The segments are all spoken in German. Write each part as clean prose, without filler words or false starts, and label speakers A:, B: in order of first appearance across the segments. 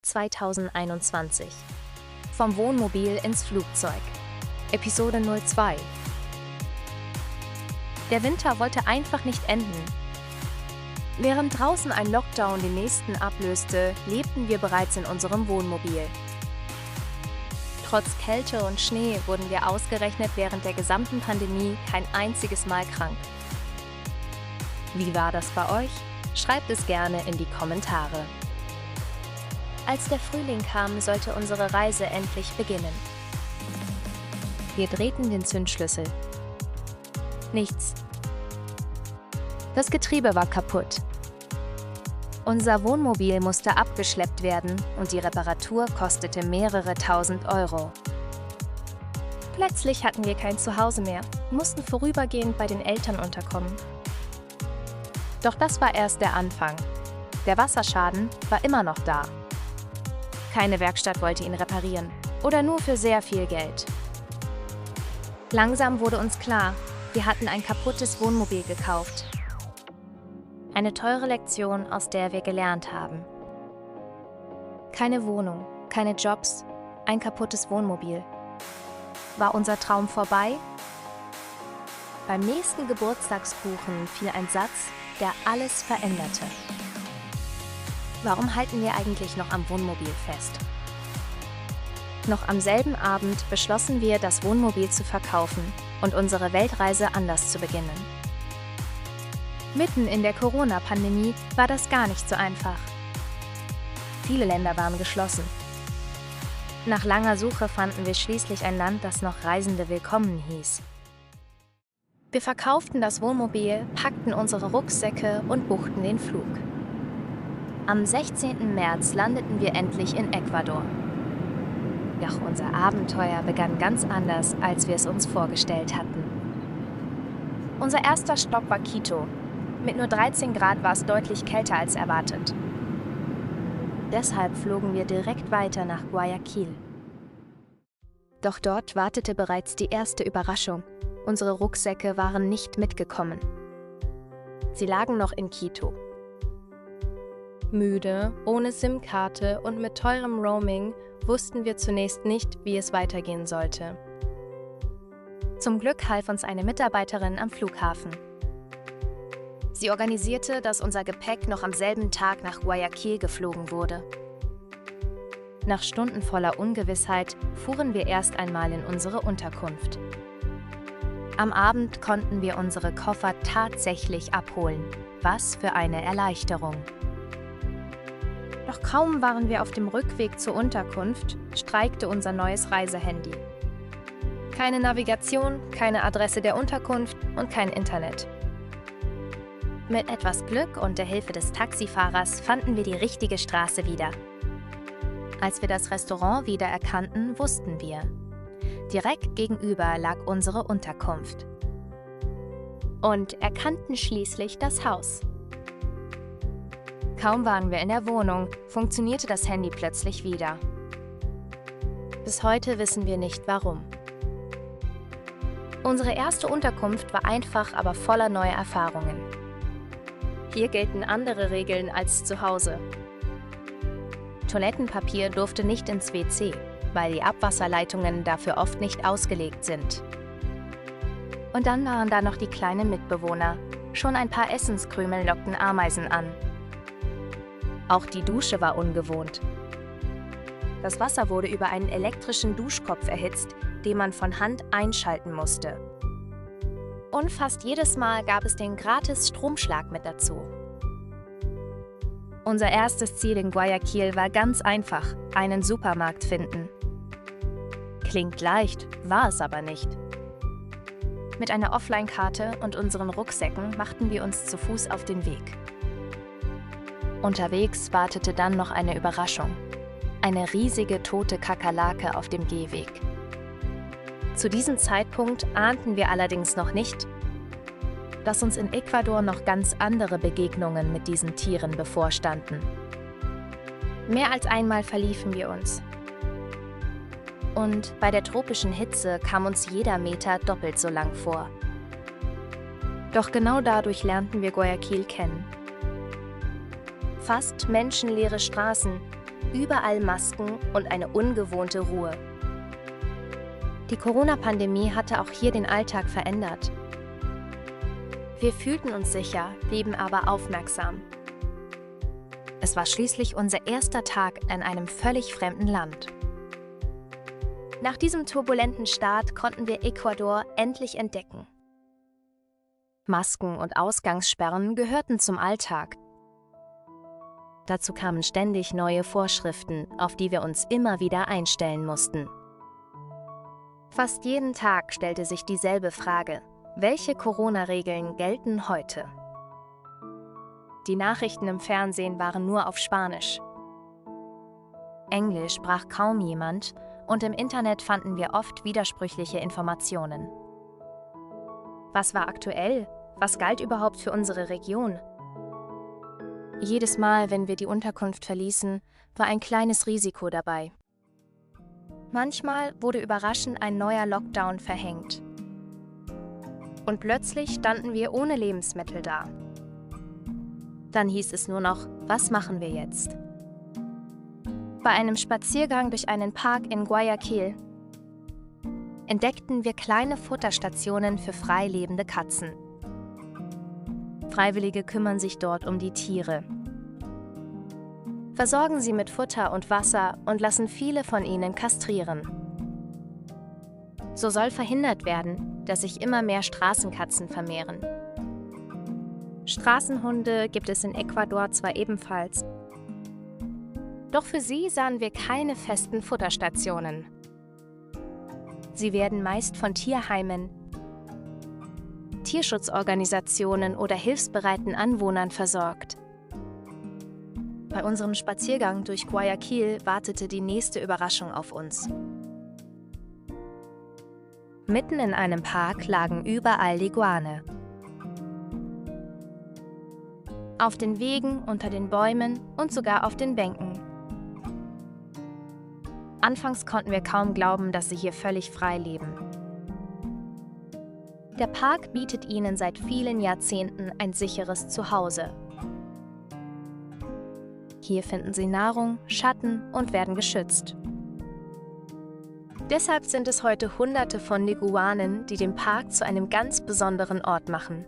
A: 2021. Vom Wohnmobil ins Flugzeug. Episode 02. Der Winter wollte einfach nicht enden. Während draußen ein Lockdown den nächsten ablöste, lebten wir bereits in unserem Wohnmobil. Trotz Kälte und Schnee wurden wir ausgerechnet während der gesamten Pandemie kein einziges Mal krank. Wie war das bei euch? Schreibt es gerne in die Kommentare. Als der Frühling kam, sollte unsere Reise endlich beginnen. Wir drehten den Zündschlüssel. Nichts. Das Getriebe war kaputt. Unser Wohnmobil musste abgeschleppt werden und die Reparatur kostete mehrere tausend Euro. Plötzlich hatten wir kein Zuhause mehr und mussten vorübergehend bei den Eltern unterkommen. Doch das war erst der Anfang. Der Wasserschaden war immer noch da. Keine Werkstatt wollte ihn reparieren oder nur für sehr viel Geld. Langsam wurde uns klar, wir hatten ein kaputtes Wohnmobil gekauft. Eine teure Lektion, aus der wir gelernt haben. Keine Wohnung, keine Jobs, ein kaputtes Wohnmobil. War unser Traum vorbei? Beim nächsten Geburtstagskuchen fiel ein Satz, der alles veränderte. Warum halten wir eigentlich noch am Wohnmobil fest? Noch am selben Abend beschlossen wir, das Wohnmobil zu verkaufen und unsere Weltreise anders zu beginnen. Mitten in der Corona-Pandemie war das gar nicht so einfach. Viele Länder waren geschlossen. Nach langer Suche fanden wir schließlich ein Land, das noch Reisende willkommen hieß. Wir verkauften das Wohnmobil, packten unsere Rucksäcke und buchten den Flug. Am 16. März landeten wir endlich in Ecuador. Doch unser Abenteuer begann ganz anders, als wir es uns vorgestellt hatten. Unser erster Stopp war Quito. Mit nur 13 Grad war es deutlich kälter als erwartet. Deshalb flogen wir direkt weiter nach Guayaquil. Doch dort wartete bereits die erste Überraschung. Unsere Rucksäcke waren nicht mitgekommen. Sie lagen noch in Quito. Müde, ohne SIM-Karte und mit teurem Roaming wussten wir zunächst nicht, wie es weitergehen sollte. Zum Glück half uns eine Mitarbeiterin am Flughafen. Sie organisierte, dass unser Gepäck noch am selben Tag nach Guayaquil geflogen wurde. Nach Stunden voller Ungewissheit fuhren wir erst einmal in unsere Unterkunft. Am Abend konnten wir unsere Koffer tatsächlich abholen. Was für eine Erleichterung! Doch kaum waren wir auf dem Rückweg zur Unterkunft, streikte unser neues Reisehandy. Keine Navigation, keine Adresse der Unterkunft und kein Internet. Mit etwas Glück und der Hilfe des Taxifahrers fanden wir die richtige Straße wieder. Als wir das Restaurant wieder erkannten, wussten wir: direkt gegenüber lag unsere Unterkunft. Und erkannten schließlich das Haus. Kaum waren wir in der Wohnung, funktionierte das Handy plötzlich wieder. Bis heute wissen wir nicht, warum. Unsere erste Unterkunft war einfach, aber voller neuer Erfahrungen. Hier gelten andere Regeln als zu Hause. Toilettenpapier durfte nicht ins WC, weil die Abwasserleitungen dafür oft nicht ausgelegt sind. Und dann waren da noch die kleinen Mitbewohner. Schon ein paar Essenskrümel lockten Ameisen an. Auch die Dusche war ungewohnt. Das Wasser wurde über einen elektrischen Duschkopf erhitzt, den man von Hand einschalten musste. Und fast jedes Mal gab es den gratis Stromschlag mit dazu. Unser erstes Ziel in Guayaquil war ganz einfach: einen Supermarkt finden. Klingt leicht, war es aber nicht. Mit einer Offline-Karte und unseren Rucksäcken machten wir uns zu Fuß auf den Weg. Unterwegs wartete dann noch eine Überraschung: eine riesige tote Kakerlake auf dem Gehweg. Zu diesem Zeitpunkt ahnten wir allerdings noch nicht, dass uns in Ecuador noch ganz andere Begegnungen mit diesen Tieren bevorstanden. Mehr als einmal verliefen wir uns. Und bei der tropischen Hitze kam uns jeder Meter doppelt so lang vor. Doch genau dadurch lernten wir Guayaquil kennen. Fast menschenleere Straßen, überall Masken und eine ungewohnte Ruhe. Die Corona-Pandemie hatte auch hier den Alltag verändert. Wir fühlten uns sicher, blieben aber aufmerksam. Es war schließlich unser erster Tag in einem völlig fremden Land. Nach diesem turbulenten Start konnten wir Ecuador endlich entdecken. Masken und Ausgangssperren gehörten zum Alltag. Dazu kamen ständig neue Vorschriften, auf die wir uns immer wieder einstellen mussten. Fast jeden Tag stellte sich dieselbe Frage: Welche Corona-Regeln gelten heute? Die Nachrichten im Fernsehen waren nur auf Spanisch. Englisch sprach kaum jemand und im Internet fanden wir oft widersprüchliche Informationen. Was war aktuell? Was galt überhaupt für unsere Region? Jedes Mal, wenn wir die Unterkunft verließen, war ein kleines Risiko dabei. Manchmal wurde überraschend ein neuer Lockdown verhängt. Und plötzlich standen wir ohne Lebensmittel da. Dann hieß es nur noch: Was machen wir jetzt? Bei einem Spaziergang durch einen Park in Guayaquil entdeckten wir kleine Futterstationen für frei lebende Katzen. Freiwillige kümmern sich dort um die Tiere, versorgen sie mit Futter und Wasser und lassen viele von ihnen kastrieren. So soll verhindert werden, dass sich immer mehr Straßenkatzen vermehren. Straßenhunde gibt es in Ecuador zwar ebenfalls, doch für sie sahen wir keine festen Futterstationen. Sie werden meist von Tierheimen, Tierschutzorganisationen oder hilfsbereiten Anwohnern versorgt. Bei unserem Spaziergang durch Guayaquil wartete die nächste Überraschung auf uns. Mitten in einem Park lagen überall Iguane. Auf den Wegen, unter den Bäumen und sogar auf den Bänken. Anfangs konnten wir kaum glauben, dass sie hier völlig frei leben. Der Park bietet ihnen seit vielen Jahrzehnten ein sicheres Zuhause. Hier finden sie Nahrung, Schatten und werden geschützt. Deshalb sind es heute Hunderte von Iguanen, die den Park zu einem ganz besonderen Ort machen.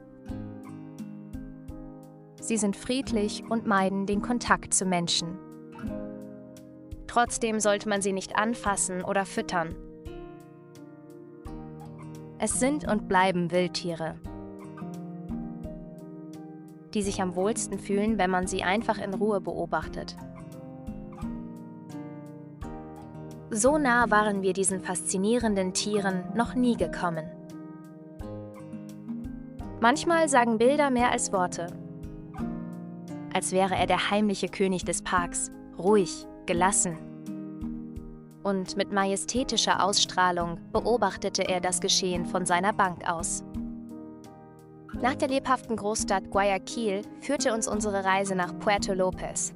A: Sie sind friedlich und meiden den Kontakt zu Menschen. Trotzdem sollte man sie nicht anfassen oder füttern. Es sind und bleiben Wildtiere, die sich am wohlsten fühlen, wenn man sie einfach in Ruhe beobachtet. So nah waren wir diesen faszinierenden Tieren noch nie gekommen. Manchmal sagen Bilder mehr als Worte. Als wäre er der heimliche König des Parks, ruhig, gelassen. Und mit majestätischer Ausstrahlung beobachtete er das Geschehen von seiner Bank aus. Nach der lebhaften Großstadt Guayaquil führte uns unsere Reise nach Puerto López,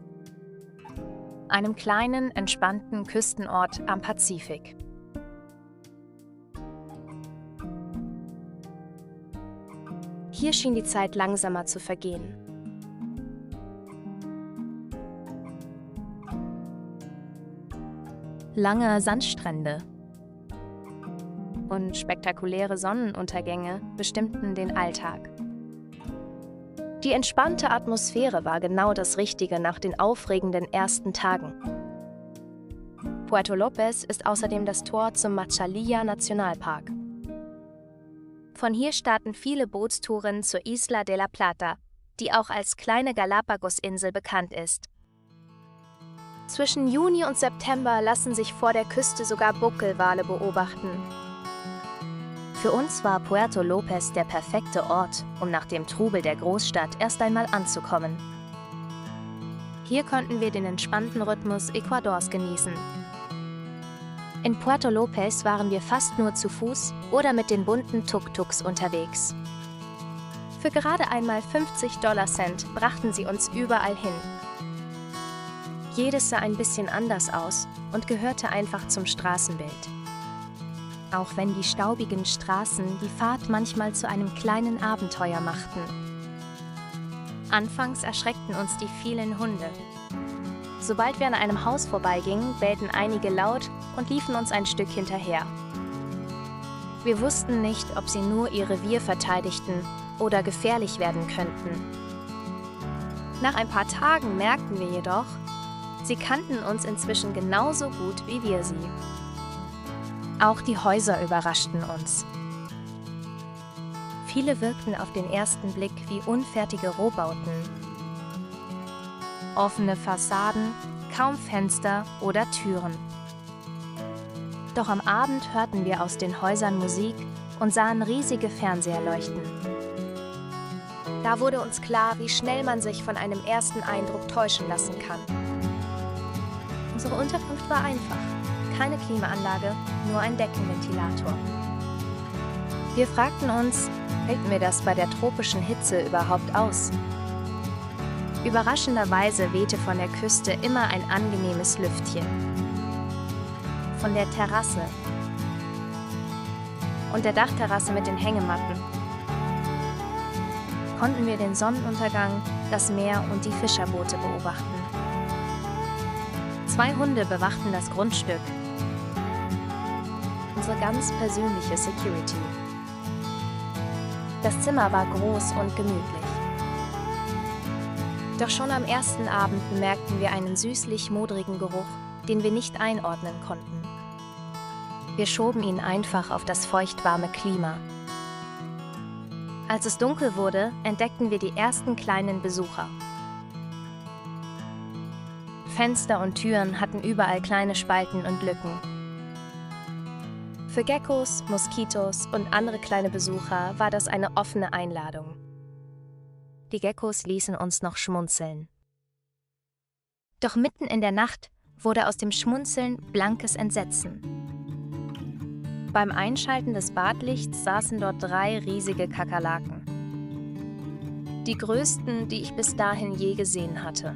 A: einem kleinen, entspannten Küstenort am Pazifik. Hier schien die Zeit langsamer zu vergehen. Lange Sandstrände und spektakuläre Sonnenuntergänge bestimmten den Alltag. Die entspannte Atmosphäre war genau das Richtige nach den aufregenden ersten Tagen. Puerto López ist außerdem das Tor zum Machalilla-Nationalpark. Von hier starten viele Bootstouren zur Isla de la Plata, die auch als kleine Galapagos-Insel bekannt ist. Zwischen Juni und September lassen sich vor der Küste sogar Buckelwale beobachten. Für uns war Puerto López der perfekte Ort, um nach dem Trubel der Großstadt erst einmal anzukommen. Hier konnten wir den entspannten Rhythmus Ecuadors genießen. In Puerto López waren wir fast nur zu Fuß oder mit den bunten Tuk-Tuks unterwegs. Für gerade einmal 50 $Cent brachten sie uns überall hin. Jedes sah ein bisschen anders aus und gehörte einfach zum Straßenbild. Auch wenn die staubigen Straßen die Fahrt manchmal zu einem kleinen Abenteuer machten. Anfangs erschreckten uns die vielen Hunde. Sobald wir an einem Haus vorbeigingen, bellten einige laut und liefen uns ein Stück hinterher. Wir wussten nicht, ob sie nur ihr Revier verteidigten oder gefährlich werden könnten. Nach ein paar Tagen merkten wir jedoch, sie kannten uns inzwischen genauso gut wie wir sie. Auch die Häuser überraschten uns. Viele wirkten auf den ersten Blick wie unfertige Rohbauten. Offene Fassaden, kaum Fenster oder Türen. Doch am Abend hörten wir aus den Häusern Musik und sahen riesige Fernseher leuchten. Da wurde uns klar, wie schnell man sich von einem ersten Eindruck täuschen lassen kann. Unsere Unterkunft war einfach. Keine Klimaanlage, nur ein Deckenventilator. Wir fragten uns, hält mir das bei der tropischen Hitze überhaupt aus? Überraschenderweise wehte von der Küste immer ein angenehmes Lüftchen. Von der Terrasse und der Dachterrasse mit den Hängematten konnten wir den Sonnenuntergang, das Meer und die Fischerboote beobachten. 2 Hunde bewachten das Grundstück. Unsere ganz persönliche Security. Das Zimmer war groß und gemütlich. Doch schon am ersten Abend bemerkten wir einen süßlich-modrigen Geruch, den wir nicht einordnen konnten. Wir schoben ihn einfach auf das feuchtwarme Klima. Als es dunkel wurde, entdeckten wir die ersten kleinen Besucher. Fenster und Türen hatten überall kleine Spalten und Lücken. Für Geckos, Moskitos und andere kleine Besucher war das eine offene Einladung. Die Geckos ließen uns noch schmunzeln. Doch mitten in der Nacht wurde aus dem Schmunzeln blankes Entsetzen. Beim Einschalten des Badlichts saßen dort 3 riesige Kakerlaken. Die größten, die ich bis dahin je gesehen hatte.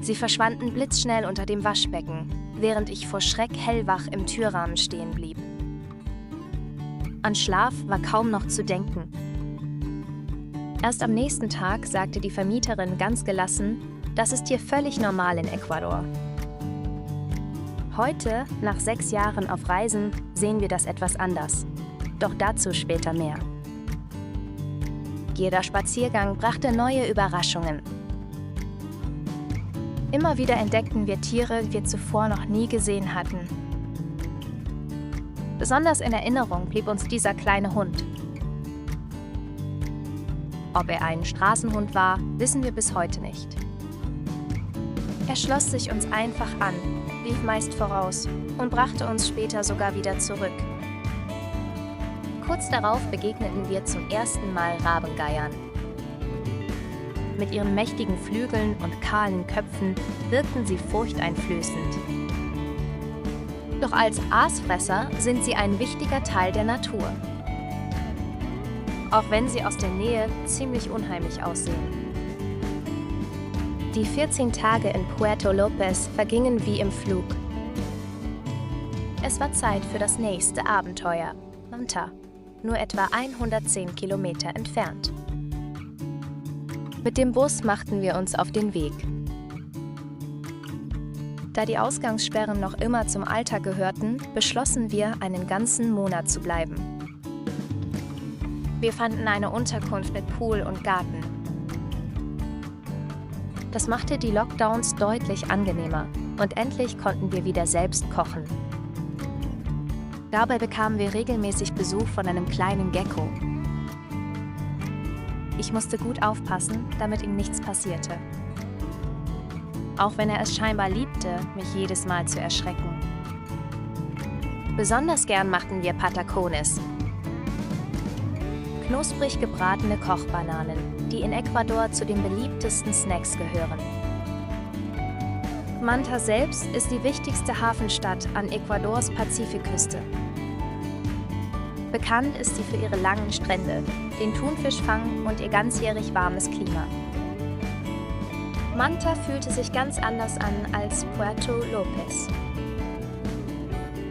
A: Sie verschwanden blitzschnell unter dem Waschbecken, während ich vor Schreck hellwach im Türrahmen stehen blieb. An Schlaf war kaum noch zu denken. Erst am nächsten Tag sagte die Vermieterin ganz gelassen, das ist hier völlig normal in Ecuador. Heute, nach 6 Jahren auf Reisen, sehen wir das etwas anders. Doch dazu später mehr. Jeder Spaziergang brachte neue Überraschungen. Immer wieder entdeckten wir Tiere, die wir zuvor noch nie gesehen hatten. Besonders in Erinnerung blieb uns dieser kleine Hund. Ob er ein Straßenhund war, wissen wir bis heute nicht. Er schloss sich uns einfach an, lief meist voraus und brachte uns später sogar wieder zurück. Kurz darauf begegneten wir zum ersten Mal Rabengeiern. Mit ihren mächtigen Flügeln und kahlen Köpfen wirkten sie furchteinflößend. Doch als Aasfresser sind sie ein wichtiger Teil der Natur. Auch wenn sie aus der Nähe ziemlich unheimlich aussehen. Die 14 Tage in Puerto López vergingen wie im Flug. Es war Zeit für das nächste Abenteuer, Manta, nur etwa 110 Kilometer entfernt. Mit dem Bus machten wir uns auf den Weg. Da die Ausgangssperren noch immer zum Alltag gehörten, beschlossen wir, einen ganzen Monat zu bleiben. Wir fanden eine Unterkunft mit Pool und Garten. Das machte die Lockdowns deutlich angenehmer und endlich konnten wir wieder selbst kochen. Dabei bekamen wir regelmäßig Besuch von einem kleinen Gecko. Ich musste gut aufpassen, damit ihm nichts passierte. Auch wenn er es scheinbar liebte, mich jedes Mal zu erschrecken. Besonders gern machten wir Patacones. Knusprig gebratene Kochbananen, die in Ecuador zu den beliebtesten Snacks gehören. Manta selbst ist die wichtigste Hafenstadt an Ecuadors Pazifikküste. Bekannt ist sie für ihre langen Strände, den Thunfischfang und ihr ganzjährig warmes Klima. Manta fühlte sich ganz anders an als Puerto López.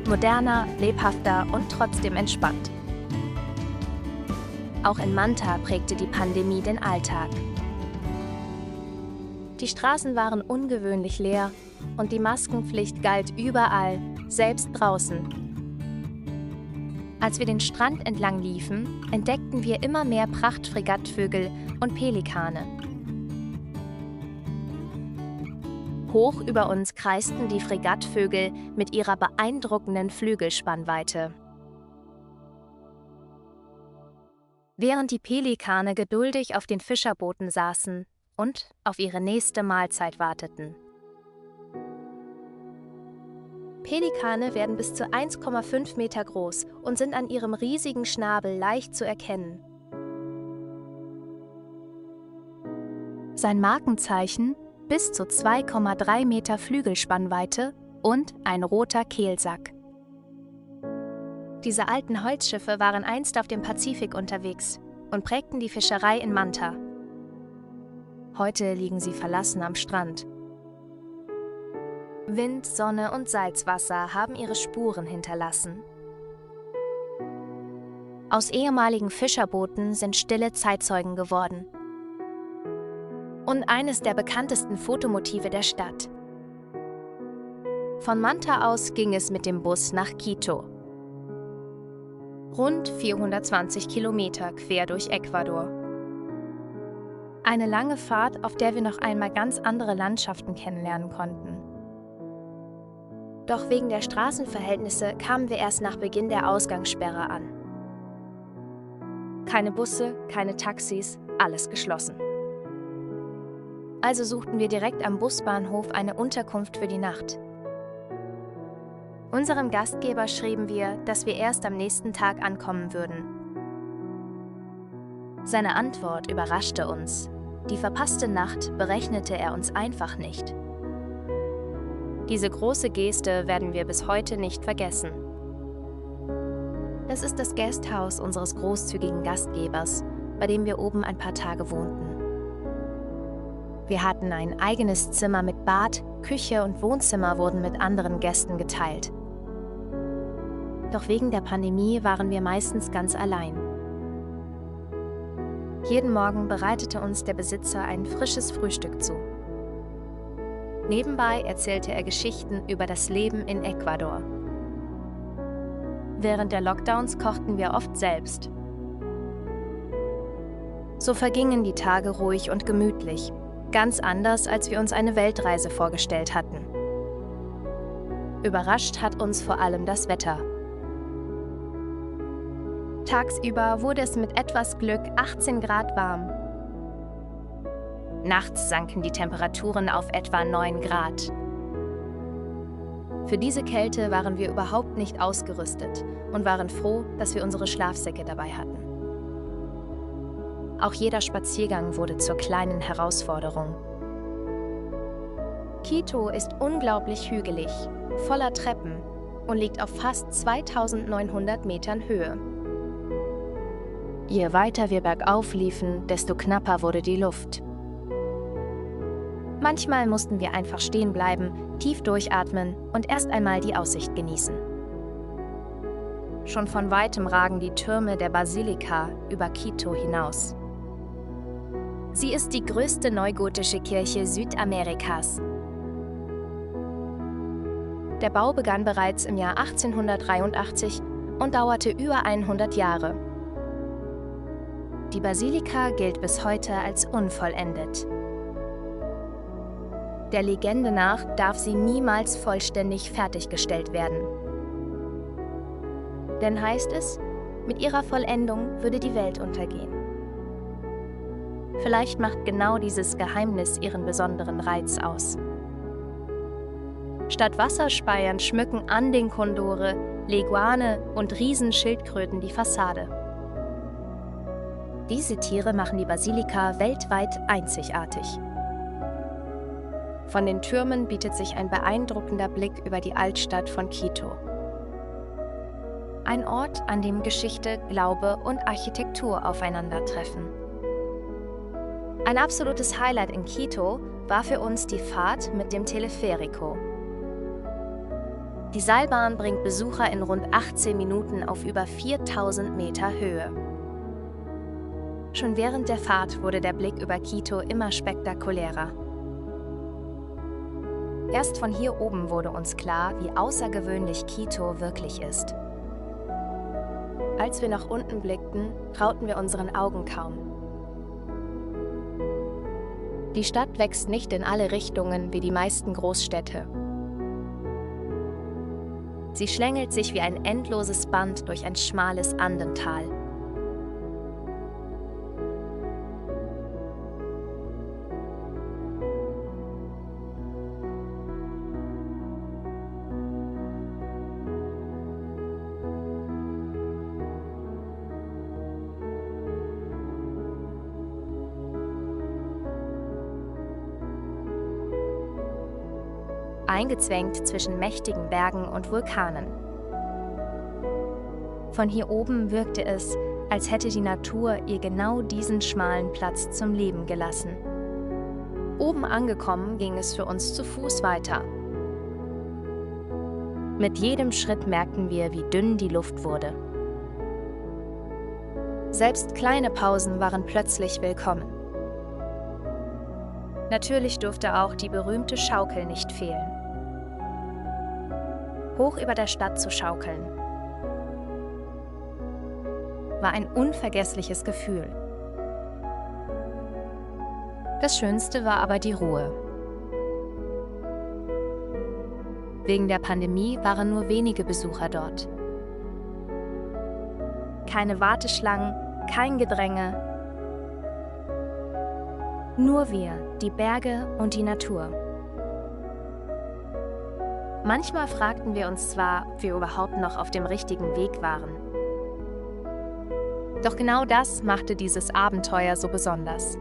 A: Moderner, lebhafter und trotzdem entspannt. Auch in Manta prägte die Pandemie den Alltag. Die Straßen waren ungewöhnlich leer und die Maskenpflicht galt überall, selbst draußen. Als wir den Strand entlang liefen, entdeckten wir immer mehr Prachtfregattvögel und Pelikane. Hoch über uns kreisten die Fregattvögel mit ihrer beeindruckenden Flügelspannweite. Während die Pelikane geduldig auf den Fischerbooten saßen und auf ihre nächste Mahlzeit warteten. Pelikane werden bis zu 1,5 Meter groß und sind an ihrem riesigen Schnabel leicht zu erkennen. Sein Markenzeichen: bis zu 2,3 Meter Flügelspannweite und ein roter Kehlsack. Diese alten Holzschiffe waren einst auf dem Pazifik unterwegs und prägten die Fischerei in Manta. Heute liegen sie verlassen am Strand. Wind, Sonne und Salzwasser haben ihre Spuren hinterlassen. Aus ehemaligen Fischerbooten sind stille Zeitzeugen geworden. Und eines der bekanntesten Fotomotive der Stadt. Von Manta aus ging es mit dem Bus nach Quito. Rund 420 Kilometer quer durch Ecuador. Eine lange Fahrt, auf der wir noch einmal ganz andere Landschaften kennenlernen konnten. Doch wegen der Straßenverhältnisse kamen wir erst nach Beginn der Ausgangssperre an. Keine Busse, keine Taxis, alles geschlossen. Also suchten wir direkt am Busbahnhof eine Unterkunft für die Nacht. Unserem Gastgeber schrieben wir, dass wir erst am nächsten Tag ankommen würden. Seine Antwort überraschte uns. Die verpasste Nacht berechnete er uns einfach nicht. Diese große Geste werden wir bis heute nicht vergessen. Es ist das Gasthaus unseres großzügigen Gastgebers, bei dem wir oben ein paar Tage wohnten. Wir hatten ein eigenes Zimmer mit Bad, Küche und Wohnzimmer wurden mit anderen Gästen geteilt. Doch wegen der Pandemie waren wir meistens ganz allein. Jeden Morgen bereitete uns der Besitzer ein frisches Frühstück zu. Nebenbei erzählte er Geschichten über das Leben in Ecuador. Während der Lockdowns kochten wir oft selbst. So vergingen die Tage ruhig und gemütlich, ganz anders, als wir uns eine Weltreise vorgestellt hatten. Überrascht hat uns vor allem das Wetter. Tagsüber wurde es mit etwas Glück 18 Grad warm. Nachts sanken die Temperaturen auf etwa 9 Grad. Für diese Kälte waren wir überhaupt nicht ausgerüstet und waren froh, dass wir unsere Schlafsäcke dabei hatten. Auch jeder Spaziergang wurde zur kleinen Herausforderung. Quito ist unglaublich hügelig, voller Treppen und liegt auf fast 2900 Metern Höhe. Je weiter wir bergauf liefen, desto knapper wurde die Luft. Manchmal mussten wir einfach stehen bleiben, tief durchatmen und erst einmal die Aussicht genießen. Schon von weitem ragen die Türme der Basilika über Quito hinaus. Sie ist die größte neugotische Kirche Südamerikas. Der Bau begann bereits im Jahr 1883 und dauerte über 100 Jahre. Die Basilika gilt bis heute als unvollendet. Der Legende nach darf sie niemals vollständig fertiggestellt werden. Denn heißt es, mit ihrer Vollendung würde die Welt untergehen. Vielleicht macht genau dieses Geheimnis ihren besonderen Reiz aus. Statt Wasserspeiern schmücken Anding-Kondore, Leguane und Riesenschildkröten die Fassade. Diese Tiere machen die Basilika weltweit einzigartig. Von den Türmen bietet sich ein beeindruckender Blick über die Altstadt von Quito. Ein Ort, an dem Geschichte, Glaube und Architektur aufeinandertreffen. Ein absolutes Highlight in Quito war für uns die Fahrt mit dem Teleferico. Die Seilbahn bringt Besucher in rund 18 Minuten auf über 4000 Meter Höhe. Schon während der Fahrt wurde der Blick über Quito immer spektakulärer. Erst von hier oben wurde uns klar, wie außergewöhnlich Quito wirklich ist. Als wir nach unten blickten, trauten wir unseren Augen kaum. Die Stadt wächst nicht in alle Richtungen wie die meisten Großstädte. Sie schlängelt sich wie ein endloses Band durch ein schmales Andental. Eingezwängt zwischen mächtigen Bergen und Vulkanen. Von hier oben wirkte es, als hätte die Natur ihr genau diesen schmalen Platz zum Leben gelassen. Oben angekommen ging es für uns zu Fuß weiter. Mit jedem Schritt merkten wir, wie dünn die Luft wurde. Selbst kleine Pausen waren plötzlich willkommen. Natürlich durfte auch die berühmte Schaukel nicht fehlen. Hoch über der Stadt zu schaukeln war ein unvergessliches Gefühl. Das Schönste war aber die Ruhe. Wegen der Pandemie waren nur wenige Besucher dort. Keine Warteschlangen, kein Gedränge. Nur wir, die Berge und die Natur. Manchmal fragten wir uns zwar, ob wir überhaupt noch auf dem richtigen Weg waren. Doch genau das machte dieses Abenteuer so besonders.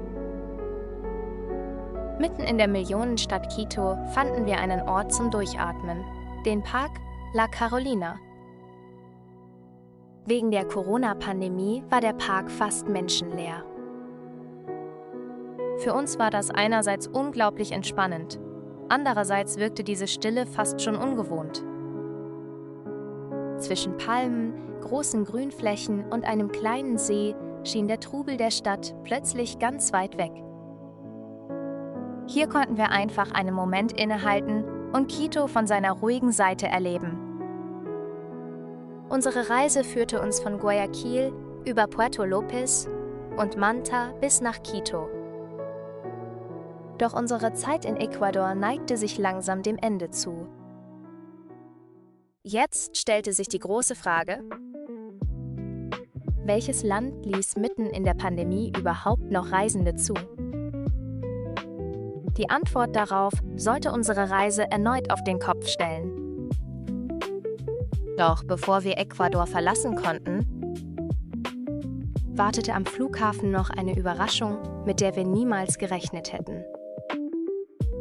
A: Mitten in der Millionenstadt Quito fanden wir einen Ort zum Durchatmen, den Park La Carolina. Wegen der Corona-Pandemie war der Park fast menschenleer. Für uns war das einerseits unglaublich entspannend, andererseits wirkte diese Stille fast schon ungewohnt. Zwischen Palmen, großen Grünflächen und einem kleinen See schien der Trubel der Stadt plötzlich ganz weit weg. Hier konnten wir einfach einen Moment innehalten und Quito von seiner ruhigen Seite erleben. Unsere Reise führte uns von Guayaquil über Puerto López und Manta bis nach Quito. Doch unsere Zeit in Ecuador neigte sich langsam dem Ende zu. Jetzt stellte sich die große Frage: Welches Land ließ mitten in der Pandemie überhaupt noch Reisende zu? Die Antwort darauf sollte unsere Reise erneut auf den Kopf stellen. Doch bevor wir Ecuador verlassen konnten, wartete am Flughafen noch eine Überraschung, mit der wir niemals gerechnet hätten.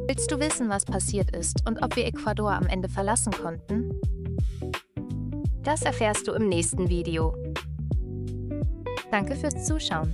A: Willst du wissen, was passiert ist und ob wir Ecuador am Ende verlassen konnten? Das erfährst du im nächsten Video. Danke fürs Zuschauen.